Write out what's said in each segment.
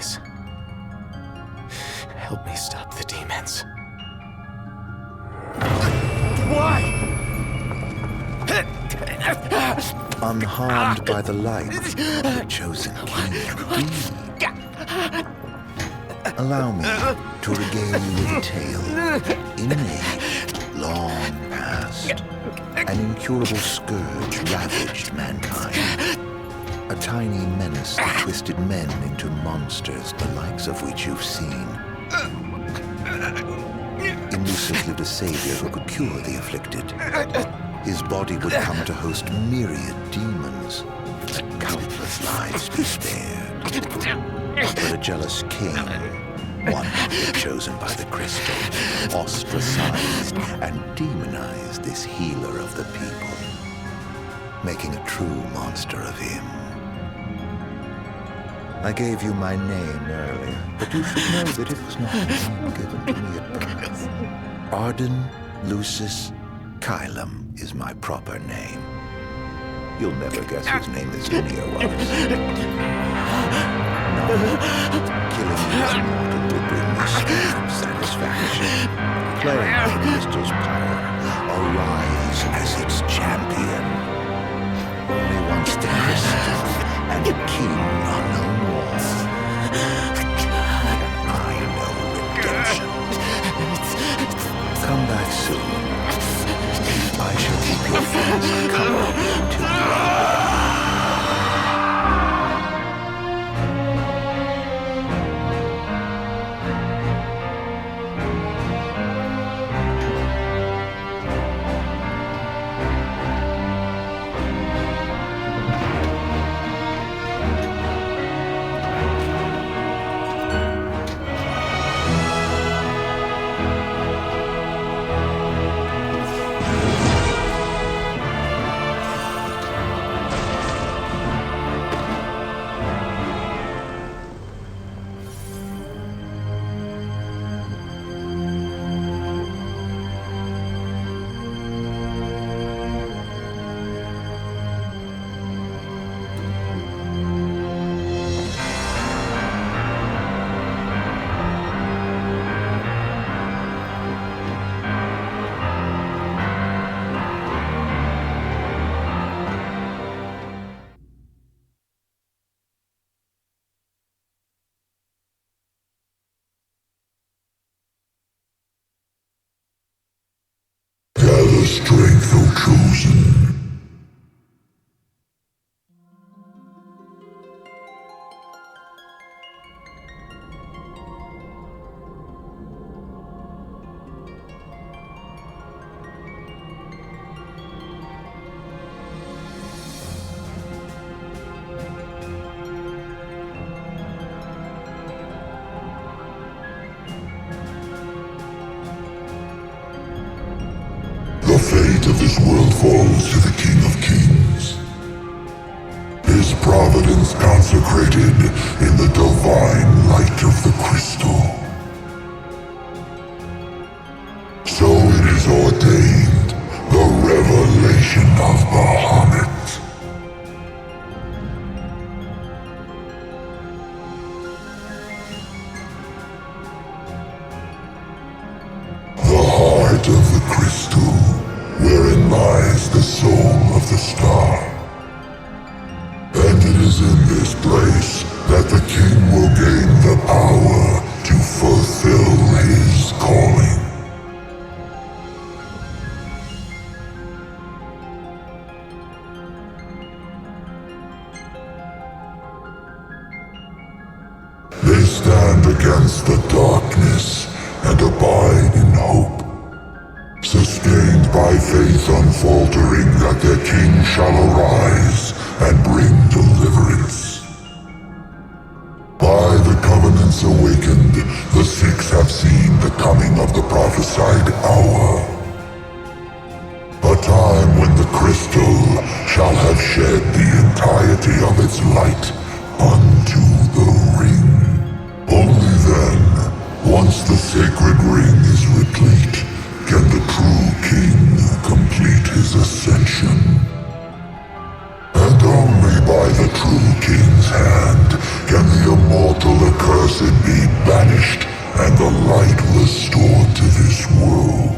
Please. Help me stop the demons. Why? Unharmed by the light of the chosen king, indeed. Allow me to regale you with a tale. In an age long past, an incurable scourge ravaged mankind. A tiny menace that twisted men into monsters, the likes of which you've seen. In Lucis lived a savior who could cure the afflicted. His body would come to host myriad demons. Countless lives be spared. But a jealous king, one chosen by the crystal, ostracized and demonized this healer of the people, making a true monster of him. I gave you my name earlier, but you should know that it was not a name given to me at birth. Lucis Caelum is my proper name. You'll never guess whose name this linear was. No, killing you as mortal will bring me strange satisfaction. Playing on the crystal's power, arise as its champion. Only once the crystal and the king are no more, I know redemption. Come back soon. I shall keep your friends company until you are. Strength, O chosen. The fate of this world falls to the King of Kings. His providence consecrated in the divine light of the crystal. So it is ordained, the revelation of Bahamut. The heart of the crystal, wherein lies the soul of the star. And it is in this place that the king will gain the power to fulfill his calling. They stand against the darkness and abide in hope. Sustained by faith unfaltering that their king shall arise and bring deliverance. By the covenants awakened, the six have seen the coming of the prophesied hour. A time when the crystal shall have shed the entirety of its light unto the ring. Only then, once the sacred ring is replete, can the true king complete his ascension. And only by the true king's hand can the immortal accursed be banished, and the light restored to this world.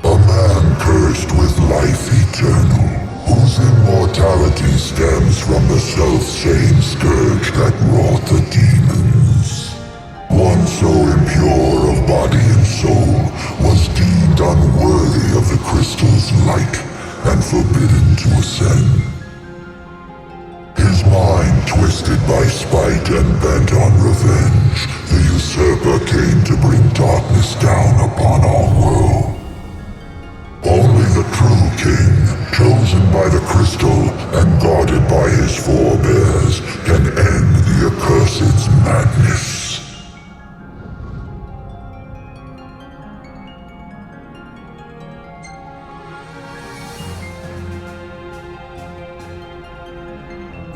A man cursed with life eternal, whose immortality stems from the self-same scourge that wrought the demons. One so impure of body and soul was deemed unworthy of the crystal's light and forbidden to ascend. His mind twisted by spite and bent on revenge, the usurper came to bring darkness down upon our world. Only the true king, chosen by the crystal and guarded by his forebears, can end the accursed's madness.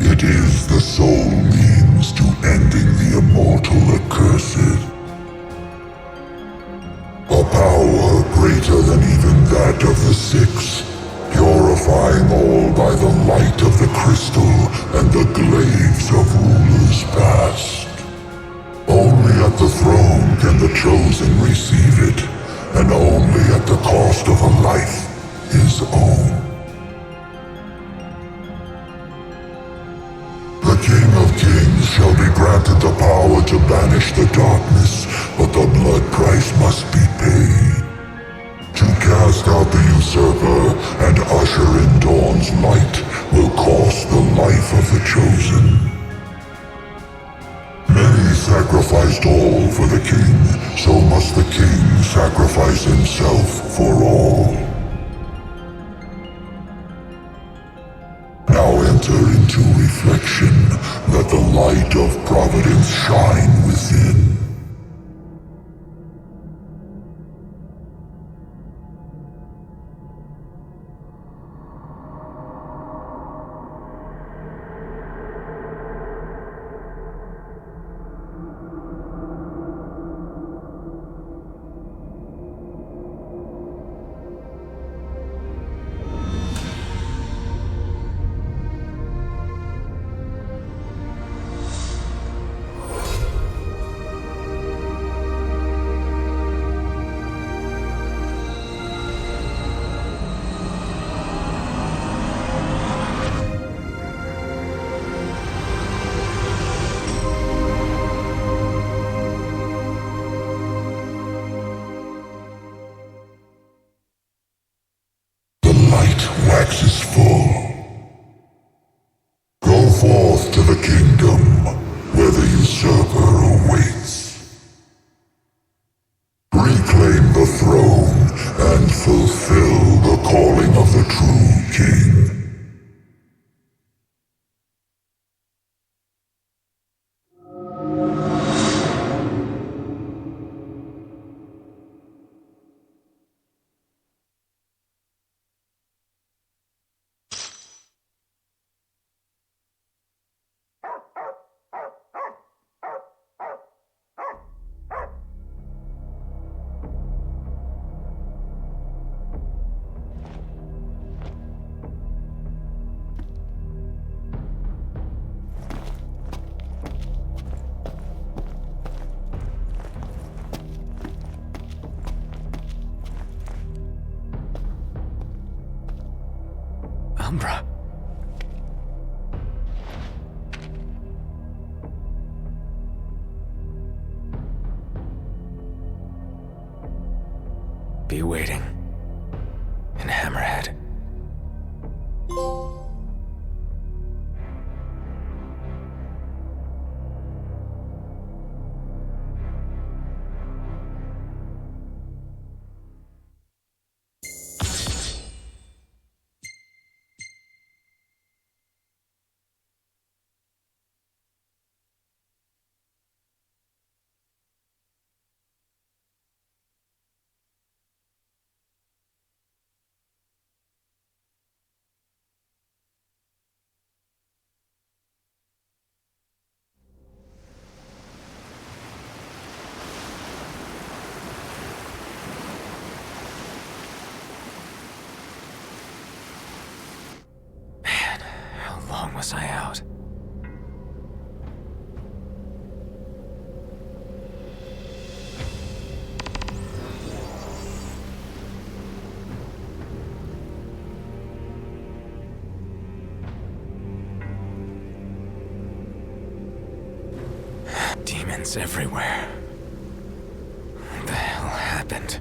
It is the sole means to ending the immortal accursed. A power greater than even that of the Six, purifying all by the light of the crystal and the glaives of rulers past. Only at the throne can the chosen receive it, and only at the cost of a life his own. The King of Kings shall be granted the power to banish the darkness, but the blood price must be paid. To cast out the usurper and usher in dawn's light will cost the life of the chosen. Many sacrificed all for the king, so must the king sacrifice himself for all. Now enter into reflection, let the light of providence shine within. Waxes full. Go forth to the kingdom, where the usurper awaits. Reclaim the throne, and fulfill the calling of the true king. Umbra. Be waiting in Hammerhead. long was I out? Demons everywhere. What the hell happened?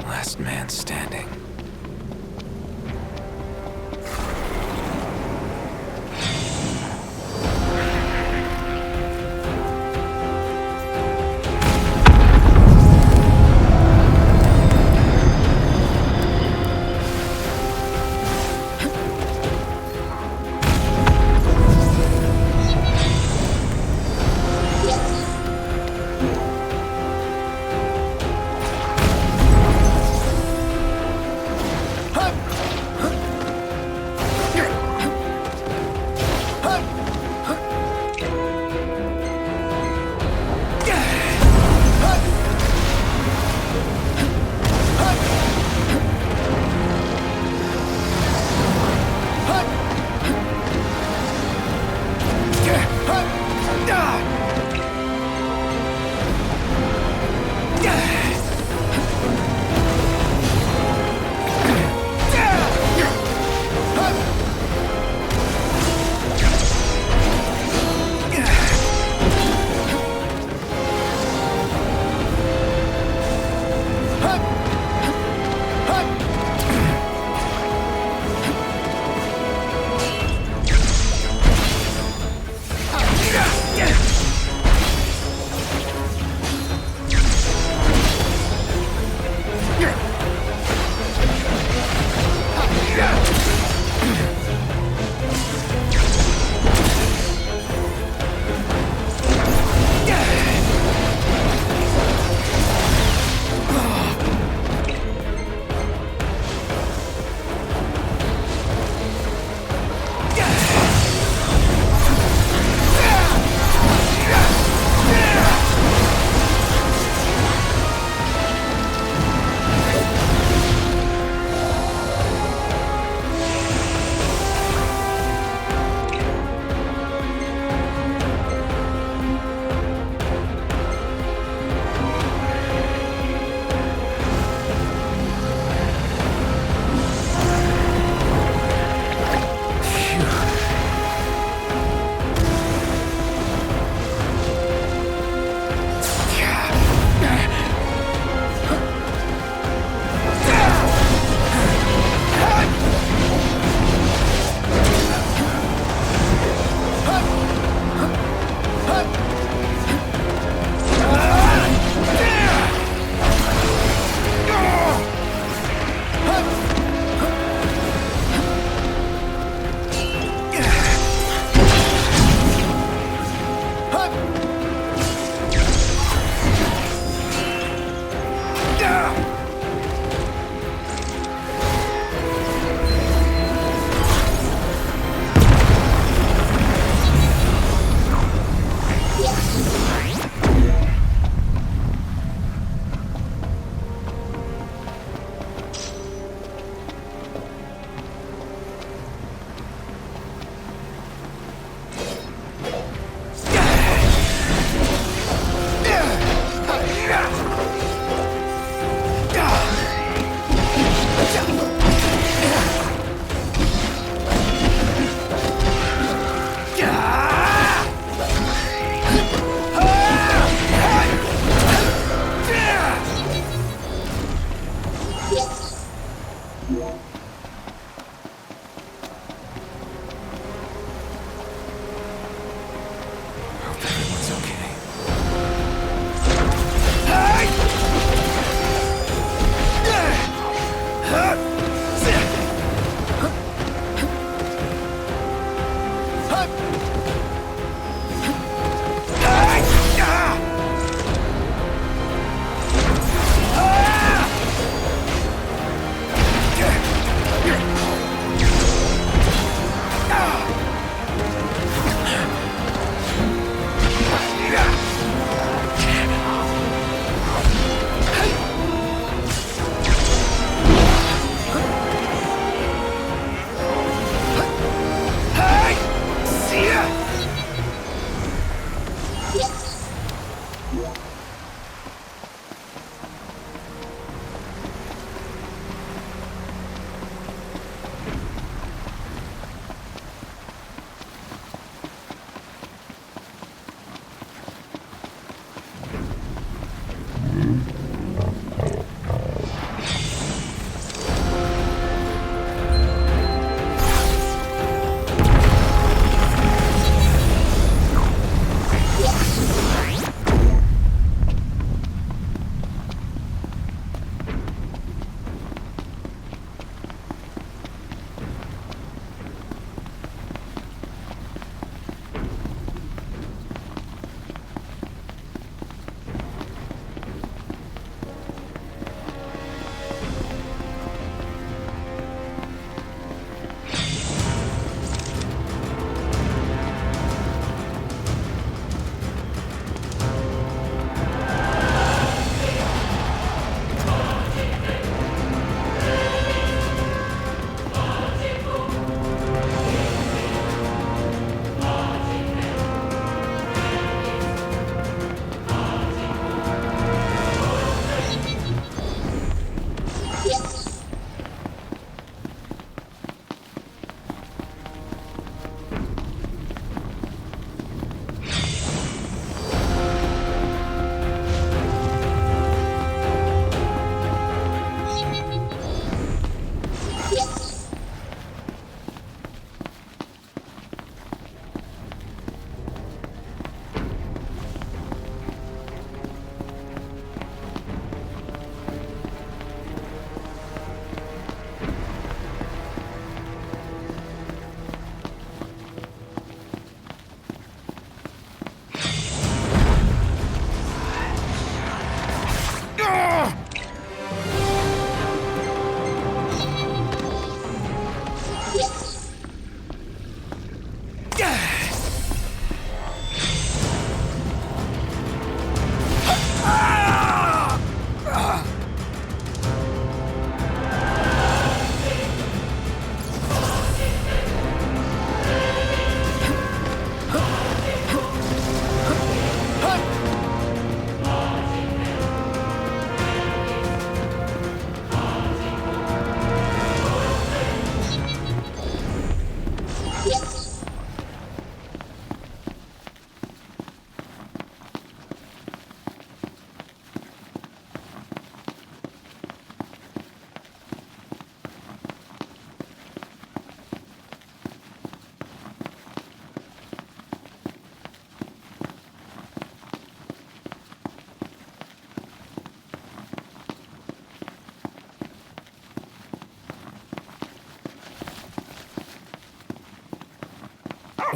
Last man standing.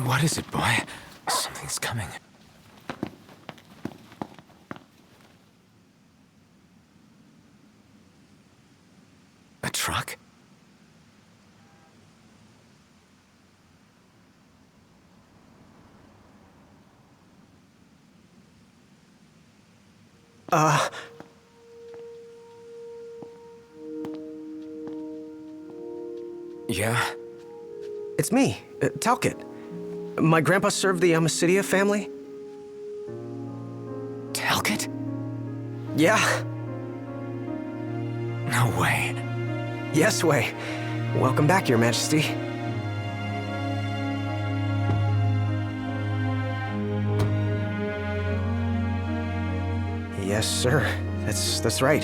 What is it, boy? Something's coming. A truck? Yeah? It's me, Talcott. My grandpa served the Amicitia family. Talcott? Yeah. No way. Yes way. Welcome back, Your Majesty. Yes, sir. That's right.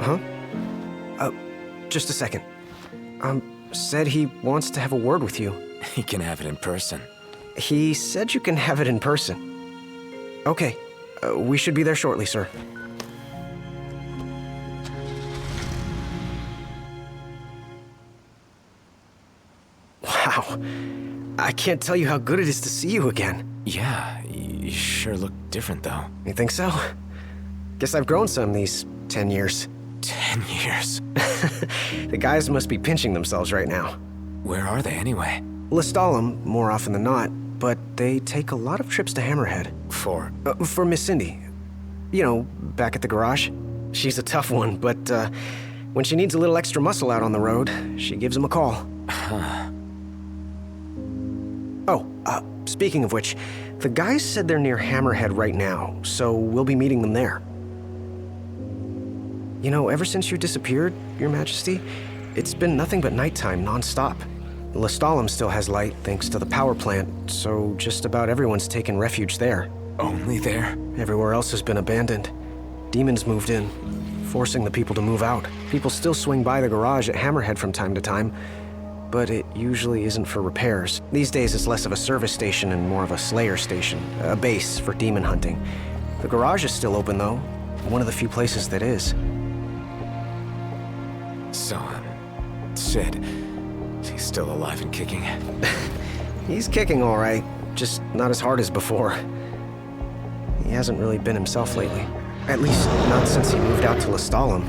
Huh? Just a second. Said he wants to have a word with you. He can have it in person. He said you can have it in person. Okay. We should be there shortly, sir. Wow. I can't tell you how good it is to see you again. Yeah, you sure look different, though. You think so? Guess I've grown some these 10 years. 10 years. The guys must be pinching themselves right now. Where are they, anyway? Lestalem, more often than not, but they take a lot of trips to Hammerhead. For Miss Cindy. You know, back at the garage. She's a tough one, but when she needs a little extra muscle out on the road, she gives him a call. Huh. Oh, speaking of which, The guys said they're near Hammerhead right now, so we'll be meeting them there. You know, ever since you disappeared, Your Majesty, it's been nothing but nighttime non-stop. Lestalem still has light thanks to the power plant, so just about everyone's taken refuge there. Only there? Everywhere else has been abandoned. Demons moved in, forcing the people to move out. People still swing by the garage at Hammerhead from time to time, but it usually isn't for repairs. These days it's less of a service station and more of a slayer station, a base for demon hunting. The garage is still open though, one of the few places that is. So, Sid, he's still alive and kicking? He's kicking all right, just not as hard as before. He hasn't really been himself lately. At least, not since he moved out to Lestalem.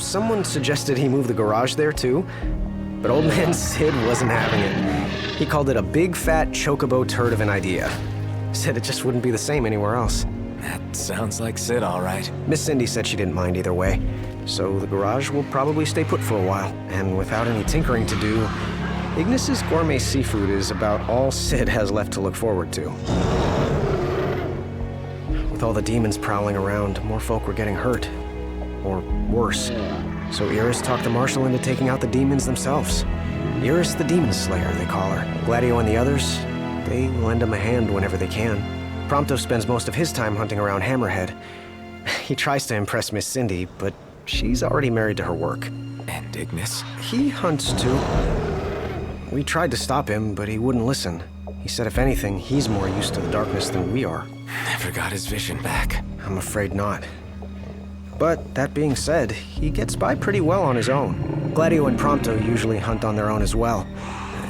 Someone suggested he move the garage there too, but old man Sid wasn't having it. He called it a big fat chocobo turd of an idea. Said it just wouldn't be the same anywhere else. That sounds like Sid, all right. Miss Cindy said she didn't mind either way, so the garage will probably stay put for a while, and without any tinkering to do, Ignis's gourmet seafood is about all Sid has left to look forward to. With all the demons prowling around, more folk were getting hurt. Or worse. So Iris talked the Marshal into taking out the demons themselves. Iris the Demon Slayer, they call her. Gladio and the others, they lend him a hand whenever they can. Prompto spends most of his time hunting around Hammerhead. He tries to impress Miss Cindy, but she's already married to her work. And Ignis? He hunts too. We tried to stop him, but he wouldn't listen. He said if anything, he's more used to the darkness than we are. Never got his vision back. I'm afraid not. But that being said, he gets by pretty well on his own. Gladio and Prompto usually hunt on their own as well.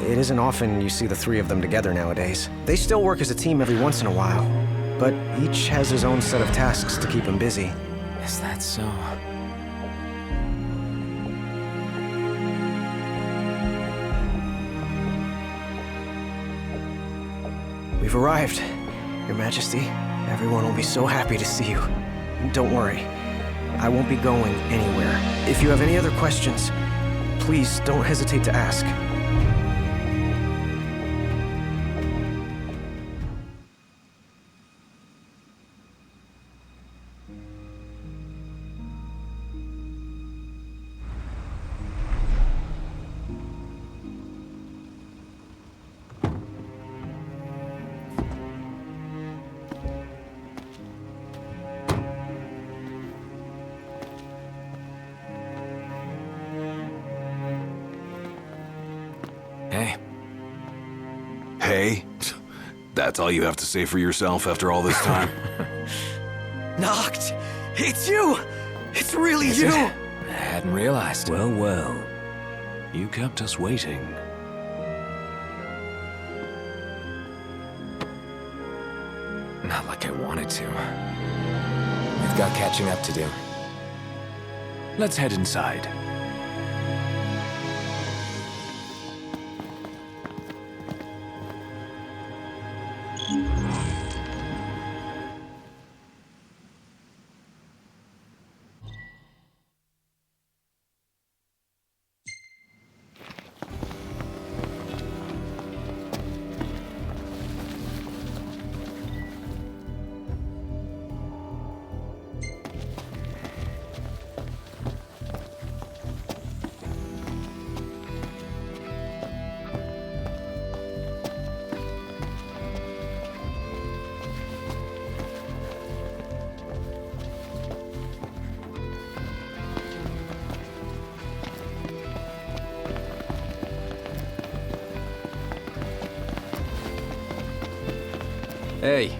It isn't often you see the three of them together nowadays. They still work as a team every once in a while, but each has his own set of tasks to keep him busy. Is that so? We've arrived, Your Majesty. Everyone will be so happy to see you. Don't worry. I won't be going anywhere. If you have any other questions, please don't hesitate to ask. Hey. Hey? That's all you have to say for yourself after all this time? Noct! It's you! It's really Is you! it? I hadn't realized. Well, well. You kept us waiting. Not like I wanted to. We've got catching up to do. Let's head inside. Hey.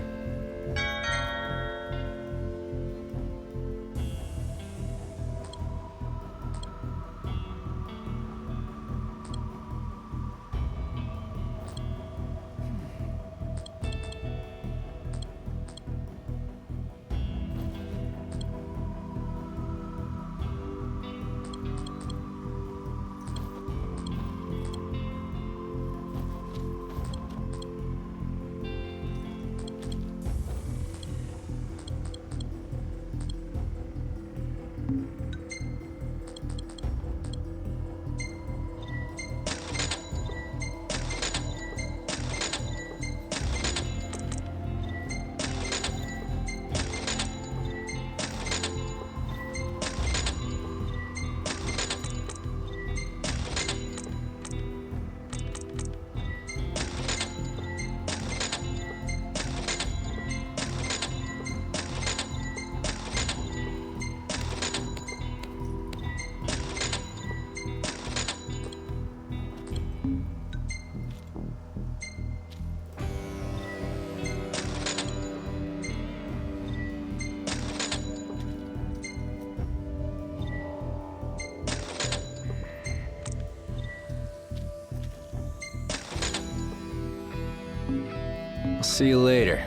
See you later.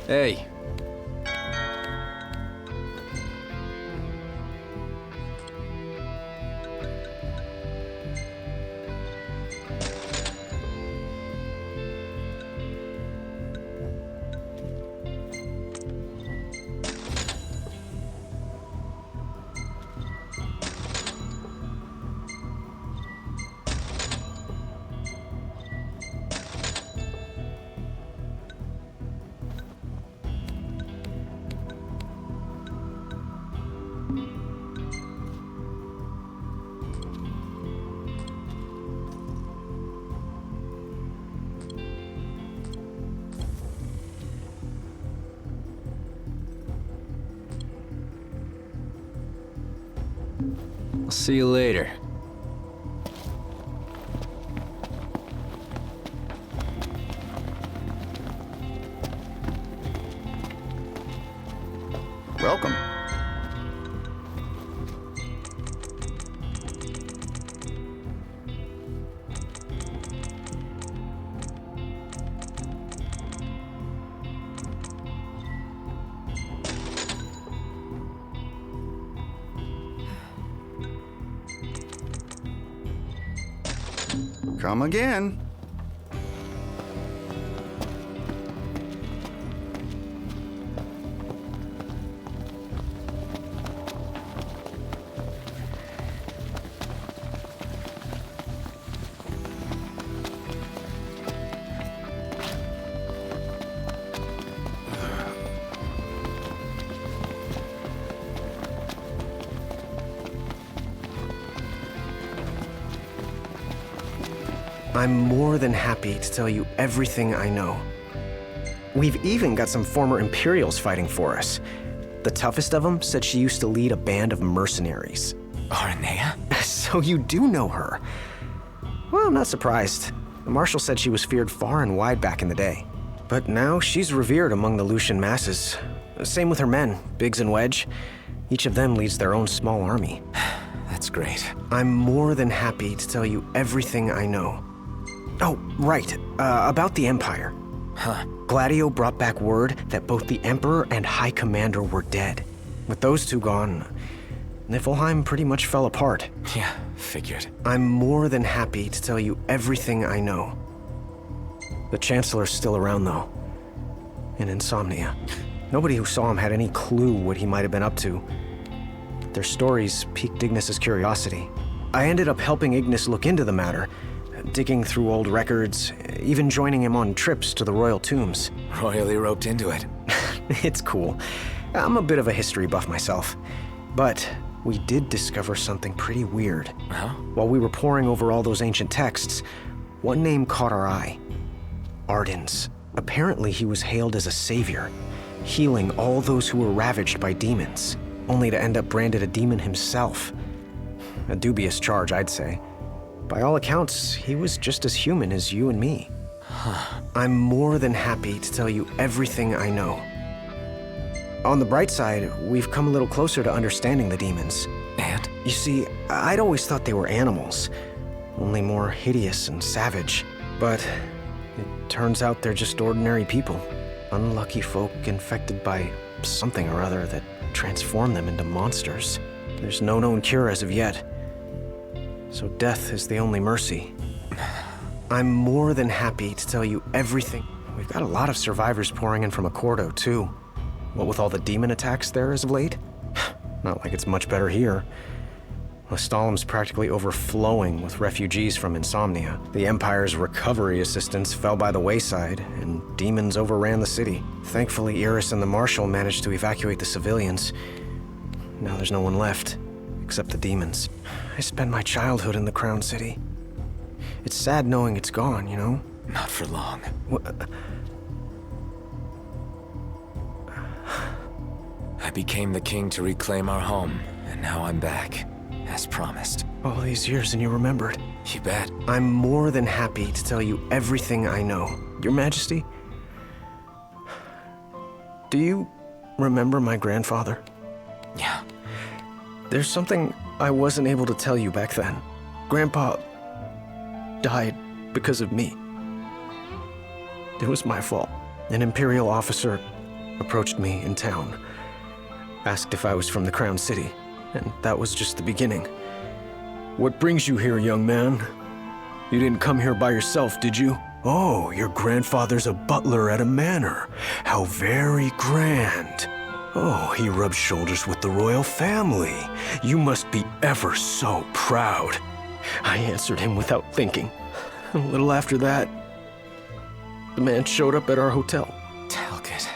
Hey. I'll see you later. Welcome. Come again. I'm more than happy to tell you everything I know. We've even got some former Imperials fighting for us. The toughest of them said she used to lead a band of mercenaries. Aranea? So you do know her. Well, I'm not surprised. The Marshal said she was feared far and wide back in the day. But now she's revered among the Lucian masses. Same with her men, Biggs and Wedge. Each of them leads their own small army. That's great. I'm more than happy to tell you everything I know. Oh, right. About the Empire. Huh. Gladio brought back word that both the Emperor and High Commander were dead. With those two gone, Neflheim pretty much fell apart. Yeah, figured. I'm more than happy to tell you everything I know. The Chancellor's still around, though. In Insomnia. Nobody who saw him had any clue what he might have been up to. Their stories piqued Ignis's curiosity. I ended up helping Ignis look into the matter, digging through old records, even joining him on trips to the royal tombs. Royally roped into it. It's cool. I'm a bit of a history buff myself. But we did discover something pretty weird. Huh? While we were poring over all those ancient texts, one name caught our eye. Ardens. Apparently he was hailed as a savior, healing all those who were ravaged by demons, only to end up branded a demon himself. A dubious charge, I'd say. By all accounts, he was just as human as you and me. I'm more than happy to tell you everything I know. On the bright side, we've come a little closer to understanding the demons. And? You see, I'd always thought they were animals, only more hideous and savage. But it turns out they're just ordinary people. Unlucky folk infected by something or other that transformed them into monsters. There's no known cure as of yet. So death is the only mercy. I'm more than happy to tell you everything. We've got a lot of survivors pouring in from Accordo, too. What with all the demon attacks there as of late? Not like it's much better here. Lestalum's practically overflowing with refugees from Insomnia. The Empire's recovery assistance fell by the wayside, and demons overran the city. Thankfully, Iris and the Marshal managed to evacuate the civilians. Now there's no one left, except the demons. I spent my childhood in the Crown City. It's sad knowing it's gone, you know? Not for long. I became the king to reclaim our home, and now I'm back. As promised. All these years and you remembered. You bet. I'm more than happy to tell you everything I know. Your Majesty, do you remember my grandfather? Yeah. There's something I wasn't able to tell you back then. Grandpa died because of me. It was my fault. An Imperial officer approached me in town, asked if I was from the Crown City. And that was just the beginning. What brings you here, young man? You didn't come here by yourself, did you? Oh, your grandfather's a butler at a manor. How very grand. Oh, he rubs shoulders with the royal family. You must be ever so proud. I answered him without thinking. A little after that, the man showed up at our hotel. Talcott.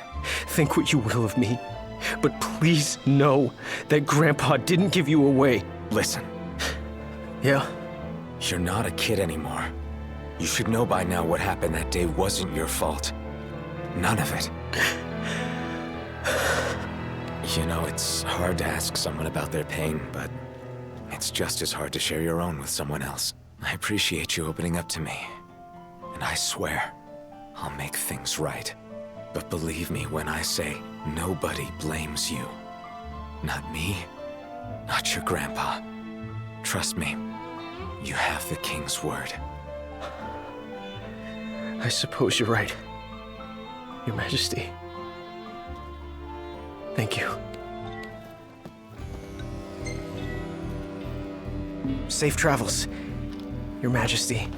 Think what you will of me, but please know that Grandpa didn't give you away. Listen. Yeah? You're not a kid anymore. You should know by now what happened that day wasn't your fault. None of it. You know, it's hard to ask someone about their pain, but it's just as hard to share your own with someone else. I appreciate you opening up to me, and I swear I'll make things right. But believe me when I say nobody blames you. Not me, not your grandpa. Trust me, you have the king's word. I suppose you're right, Your Majesty. Thank you. Safe travels, Your Majesty.